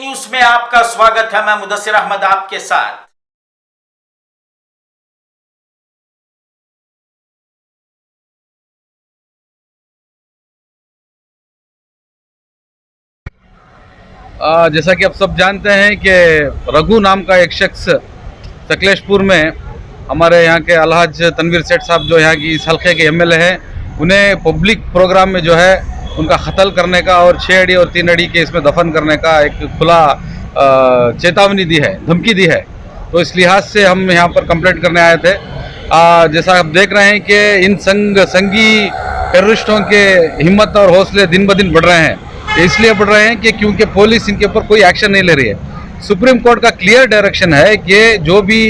News में आपका स्वागत है। मैं मुदस्सिर अहमद आपके साथ। जैसा कि आप सब जानते हैं कि रघु नाम का एक शख्स सकलेशपुर में हमारे यहाँ के अलहाज तनवीर सेठ साहब जो यहाँ की इस हल्के के एमएलए हैं, उन्हें पब्लिक प्रोग्राम में जो है उनका कत्ल करने का और 6 अड़ी और 3 अड़ी के इसमें दफन करने का एक खुला चेतावनी दी है, धमकी दी है। तो इस लिहाज से हम यहाँ पर कंप्लेंट करने आए थे। जैसा आप देख रहे हैं कि इन संगी टेररिस्टों के हिम्मत और हौसले दिन ब दिन बढ़ रहे हैं। इसलिए बढ़ रहे हैं कि क्योंकि पुलिस इनके ऊपर कोई एक्शन नहीं ले रही है। सुप्रीम कोर्ट का क्लियर डायरेक्शन है कि जो भी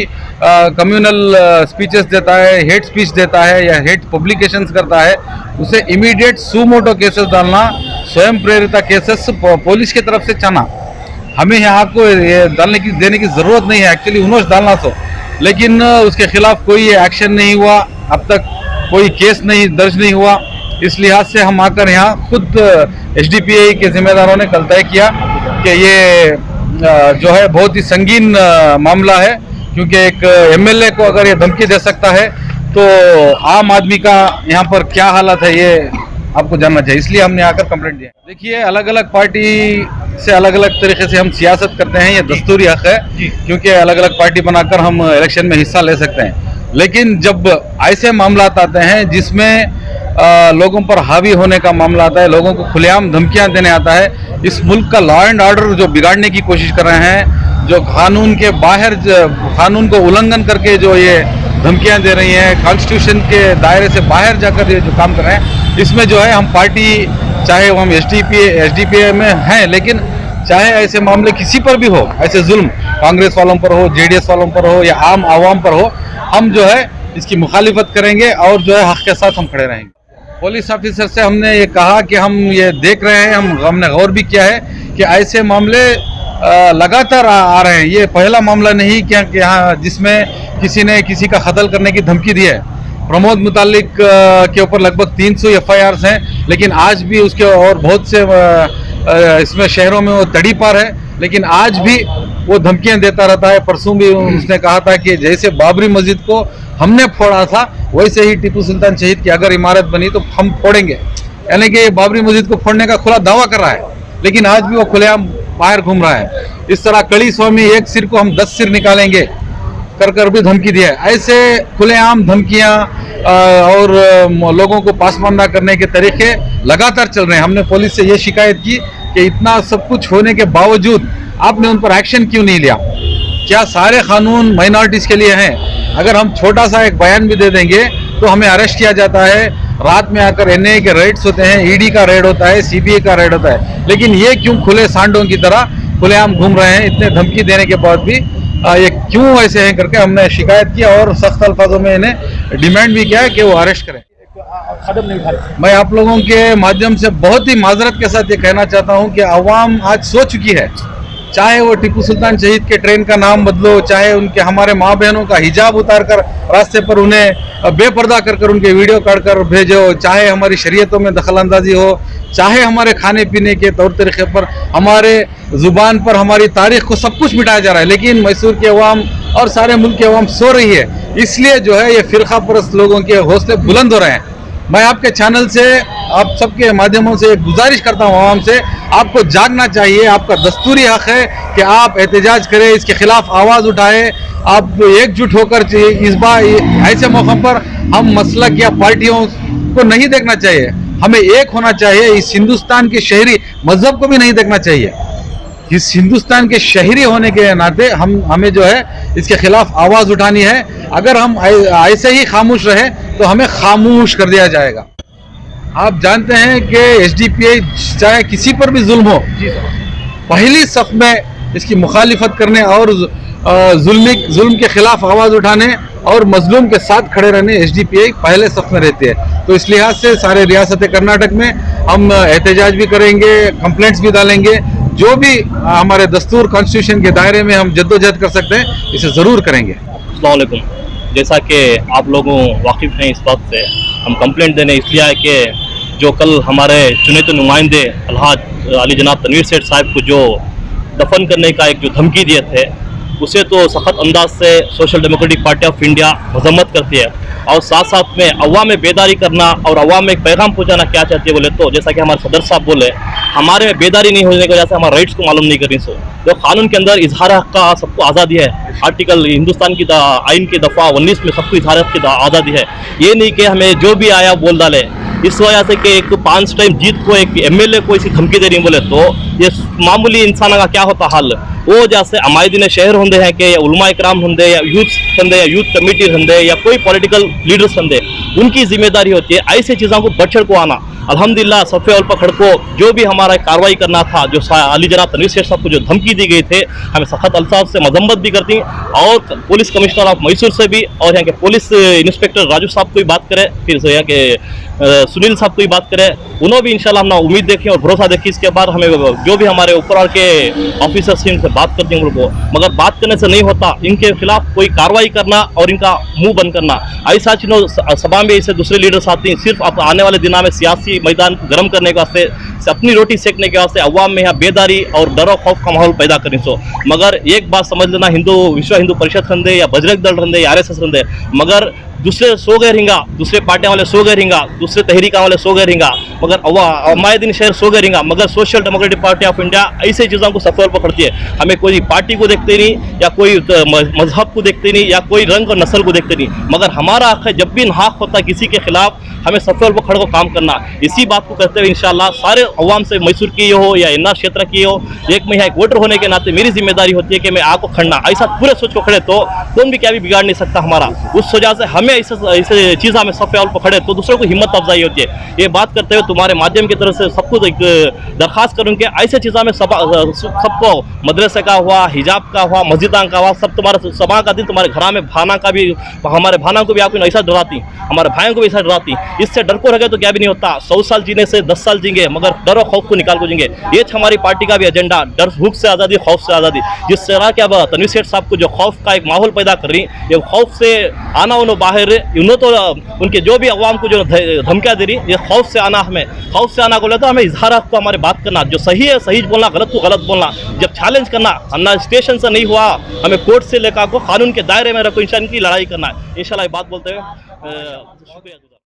कम्युनल स्पीचेस देता है, हेट स्पीच देता है या हेट पब्लिकेशंस करता है, उसे इमीडिएट सुमोटो केसेस डालना, स्वयं प्रेरित केसेस पुलिस की तरफ से चाहना। हमें यहाँ को ये देने की ज़रूरत नहीं है, एक्चुअली उन्होंने डालना तो, लेकिन उसके खिलाफ कोई एक्शन नहीं हुआ, अब तक कोई केस नहीं दर्ज नहीं हुआ। इस लिहाज से हम आकर यहाँ खुद एसडीपीआई के जिम्मेदारों ने कल तय किया कि ये जो है बहुत ही संगीन मामला है, क्योंकि एक एमएलए को अगर ये धमकी दे सकता है तो आम आदमी का यहाँ पर क्या हालत है ये आपको जानना चाहिए। इसलिए हमने आकर कंप्लेंट दिया। देखिए, अलग अलग पार्टी से अलग अलग तरीके से हम सियासत करते हैं, ये दस्तूरी हक है, क्योंकि अलग अलग पार्टी बनाकर हम इलेक्शन में हिस्सा ले सकते हैं। लेकिन जब ऐसे मामला आते हैं जिसमें लोगों पर हावी होने का मामला आता है, लोगों को खुलेआम धमकियां देने आता है, इस मुल्क का लॉ एंड ऑर्डर जो बिगाड़ने की कोशिश कर रहे हैं, जो कानून के बाहर कानून को उल्लंघन करके जो ये धमकियां दे रही हैं, कॉन्स्टिट्यूशन के दायरे से बाहर जाकर ये जो काम कर रहे हैं, इसमें जो है हम पार्टी, चाहे वो हम एसडीपीआई में हैं, लेकिन चाहे ऐसे मामले किसी पर भी हो, ऐसे जुल्म कांग्रेस वालों पर हो, जेडीएस वालों पर हो या आम आवाम पर हो, हम जो है इसकी मुखालिफत करेंगे और जो है हक के साथ हम खड़े रहेंगे। पुलिस ऑफिसर से हमने ये कहा कि हम ये देख रहे हैं, हमने गौर भी किया है कि ऐसे मामले लगातार आ रहे हैं। ये पहला मामला नहीं कि यहाँ जिसमें किसी ने किसी का कत्ल करने की धमकी दी है। प्रमोद मुतालिक के ऊपर लगभग 300 FIRs हैं, लेकिन आज भी उसके और बहुत से इसमें शहरों में वो तड़ी पार है, लेकिन आज भी वो धमकियां देता रहता है। परसों भी उसने कहा था कि जैसे बाबरी मस्जिद को हमने फोड़ा था, वैसे ही टीपू सुल्तान शहीद की अगर इमारत बनी तो हम फोड़ेंगे। यानी कि बाबरी मस्जिद को फोड़ने का खुला दावा कर रहा है, लेकिन आज भी वो खुलेआम बाहर घूम रहा है। इस तरह कड़ी स्वामी एक सिर को हम 10 सिर निकालेंगे कर भी धमकी दिया है। ऐसे खुलेआम धमकियां और लोगों को पासमानदा करने के तरीके लगातार चल रहे हैं। हमने पुलिस से ये शिकायत की कि इतना सब कुछ होने के बावजूद आपने उन पर एक्शन क्यों नहीं लिया? क्या सारे कानून माइनॉरिटीज के लिए हैं? अगर हम छोटा सा एक बयान भी दे देंगे तो हमें अरेस्ट किया जाता है, रात में आकर एनआईए के रेड्स होते हैं, ईडी का रेड होता है, सीबीआई का रेड होता है, लेकिन ये क्यों खुले सांडों की तरह खुलेआम घूम रहे हैं? इतने धमकी देने के बाद भी ये क्यों ऐसे हैं करके हमने शिकायत किया और सख्त अल्फाजों में इन्हें डिमांड भी किया है कि वो अरेस्ट करें। कदम नहीं उठा। मैं आप लोगों के माध्यम से बहुत ही माजरत के साथ ये कहना चाहता हूँ कि अवाम आज सो चुकी है। चाहे वो टीपू सुल्तान शहीद के ट्रेन का नाम बदलो, चाहे उनके हमारे माँ बहनों का हिजाब उतार कर रास्ते पर उन्हें बेपर्दा कर उनके वीडियो काट कर भेजो, चाहे हमारी शरीयतों में दखल अंदाजी हो, चाहे हमारे खाने पीने के तौर तरीके पर, हमारे ज़ुबान पर हमारी तारीख को, सब कुछ मिटाया जा रहा है। लेकिन मैसूर की अवाम और सारे मुल्क की अवाम सो रही है। इसलिए जो है ये फिरका परस्त लोगों के हौसले बुलंद हो रहे हैं। मैं आपके चैनल से, आप सबके माध्यमों से गुजारिश करता हूँ आवाम से, आपको जागना चाहिए। आपका दस्तूरी हक है कि आप एहतजाज करें, इसके खिलाफ आवाज़ उठाएं। आप एकजुट होकर इस बार ऐसे मौक़ों पर हम मसलक या पार्टियों को नहीं देखना चाहिए, हमें एक होना चाहिए। इस हिंदुस्तान के शहरी मजहब को भी नहीं देखना चाहिए। इस हिंदुस्तान के शहरी होने के नाते हमें जो है इसके खिलाफ आवाज़ उठानी है। अगर हम ऐसे ही खामोश रहे तो हमें खामोश कर दिया जाएगा। आप जानते हैं कि एसडीपीआई चाहे किसी पर भी जुल्म हो, पहली सफ में इसकी मुखालिफत करने और जुल्म के खिलाफ आवाज़ उठाने और मजलूम के साथ खड़े रहने एसडीपीआई पहले सफ में रहती है। तो इस लिहाज से सारे रियासत कर्नाटक में हम एहतजाज भी करेंगे, कंप्लेंट्स भी डालेंगे। जो भी हमारे दस्तूर कॉन्स्टिट्यूशन के दायरे में हम जद्दोजहद कर सकते हैं, इसे ज़रूर करेंगे। अस्सलाम वालेकुम। जैसा कि आप लोगों वाकिफ़ हैं इस बात से, हम कंप्लेंट देने इसलिए आए कि जो कल हमारे चुने नुमाइंदे अलहाज अली जनाब तनवीर सेठ साहब को जो दफन करने का एक जो धमकी दिए थे, उसे तो सख्त अंदाज से social democratic party of India मजम्मत करती है। और साथ साथ में अवाम में बेदारी करना और अवाम में एक पैगाम पहुंचाना क्या चाहती है बोले तो, जैसा कि हमारे सदर साहब बोले, हमारे में बेदारी नहीं होने की वजह से हमारे राइट्स को मालूम नहीं करनी। सो तो कानून के अंदर इजहार हक का सबको आज़ादी है। आर्टिकल हिंदुस्तान की आइन की दफ़ा 19 में सबको इजहार हक की आज़ादी है। ये नहीं कि हमें जो भी आया बोल डाले। इस वजह से कि एक 5 टाइम जीत को एक एमएलए को इसी धमकी दे रही बोले तो ये मामूली इंसान का क्या होता हाल। वो जैसे अमायदीन शहर होंगे हैं कि या उलमा इकराम होंगे या यूथ होंगे या यूथ कमेटी होंगे या कोई पॉलिटिकल लीडर्स होंगे, उनकी जिम्मेदारी होती है ऐसी चीज़ों को बढ़ चढ़ को आना। अल्हम्दुलिल्लाह सफ़े अल पकड़ को जो भी हमारा कार्रवाई करना था, जो अली जनाब तनवीर सेठ साहब को जो धमकी दी गई थे, हमें सख्त अल्फाज से मजम्मत भी करती और पुलिस कमिश्नर ऑफ मैसूर से भी और यहाँ के पुलिस इंस्पेक्टर राजू साहब को भी बात करें, फिर यहाँ के सुनील साहब को भी बात करें, उन्होंने भी इंशाल्लाह हम उम्मीद देखी और भरोसा देखी। इसके बाद हमें जो भी हमारे ऊपर के ऑफिसर्स हैं उनसे बात करते हैं उनको, मगर बात करने से नहीं होता, इनके खिलाफ कोई कार्रवाई करना और इनका मुंह बंद करना। ऐसा चीज़ों सभा में इससे दूसरे लीडर्स आते हैं सिर्फ अब आने वाले दिनों में सियासी मैदान को गर्म करने के वास्ते, अपनी रोटी सेकने के वास्ते अवाम में यहाँ बेदारी और डर खौफ का माहौल पैदा करनी। सो मगर एक बात समझ लेना, विश्व हिंदू परिषद रंदे या बजरंग दल रंदे या RSS रंदे, मगर दूसरे सो गए रहेंगा, दूसरे पार्टियां वाले सो गए रहेंगा, दूसरे तहरीका वाले सो गए रहेंगा, मगर अमायदीन शहर सो गए रहेंगा, मगर social democratic party of India ऐसे चीज़ों को सफल पकड़ती है। हमें कोई पार्टी को देखते नहीं या कोई मजहब को देखते नहीं या कोई रंग और नस्ल को देखते नहीं, मगर हमारा हक है जब भी नाहक होता है किसी के खिलाफ हमें सफल पकड़ को काम करना। इसी बात को करते हुए इंशाल्लाह सारे अवाम से मैसूर की हो या इन्ना क्षेत्र की हो, एक मैं यहाँ एक वोटर होने के नाते मेरी जिम्मेदारी होती है कि मैं आग को खड़ना, ऐसा पूरे सोच को खड़े तो कौन भी क्या भी बिगाड़ नहीं सकता हमारा। उस वजह से हमें ऐसे चीज़ हमें सफ़े अल पकड़े तो दूसरों को हिम्मत अफजाई होती है। ये बात करते हुए तुम्हारे माध्यम की तरफ से सबको एक दरख्वास्त करूँ कि ऐसे चीज़ों में सबको मदरसे का हुआ, हिजाब का हुआ, मस्जिदा का हुआ, सब तुम्हारे सभा का दिन तुम्हारे घर में भाना का भी, हमारे भाना को भी आपको ऐसा डराती, हमारे भाइयों को भी ऐसा डराती। इससे डर को रखे तो क्या भी नहीं होता। 100 साल जीने से 10 साल जींगे, मगर डर और खौफ को निकाल को जींगे। ये हमारी पार्टी का भी एजेंडा, डर भूख से आज़ादी, खौफ से आज़ादी। जिस तरह के अब तनवीर सेठ साहब को जो खौफ का एक माहौल पैदा कर रही, ये खौफ से आना उन्होंने बाहर, उन्होंने तो उनके जो भी अवाम को जो धमकियाँ दे रही, ये खौफ से आना, हमें खौफ से आना बोले तो हमें इजहार हक को हमारे बात करना, जो सही है सही बोलना, गलत को गलत बोलना, जब चैलेंज करना, अन्ना स्टेशन से नहीं हुआ, हमें कोर्ट से लेकर को कानून के दायरे में रखो, इंसान की लड़ाई करना है। इंशाल्लाह ये बात बोलते हुए शुक्रिया।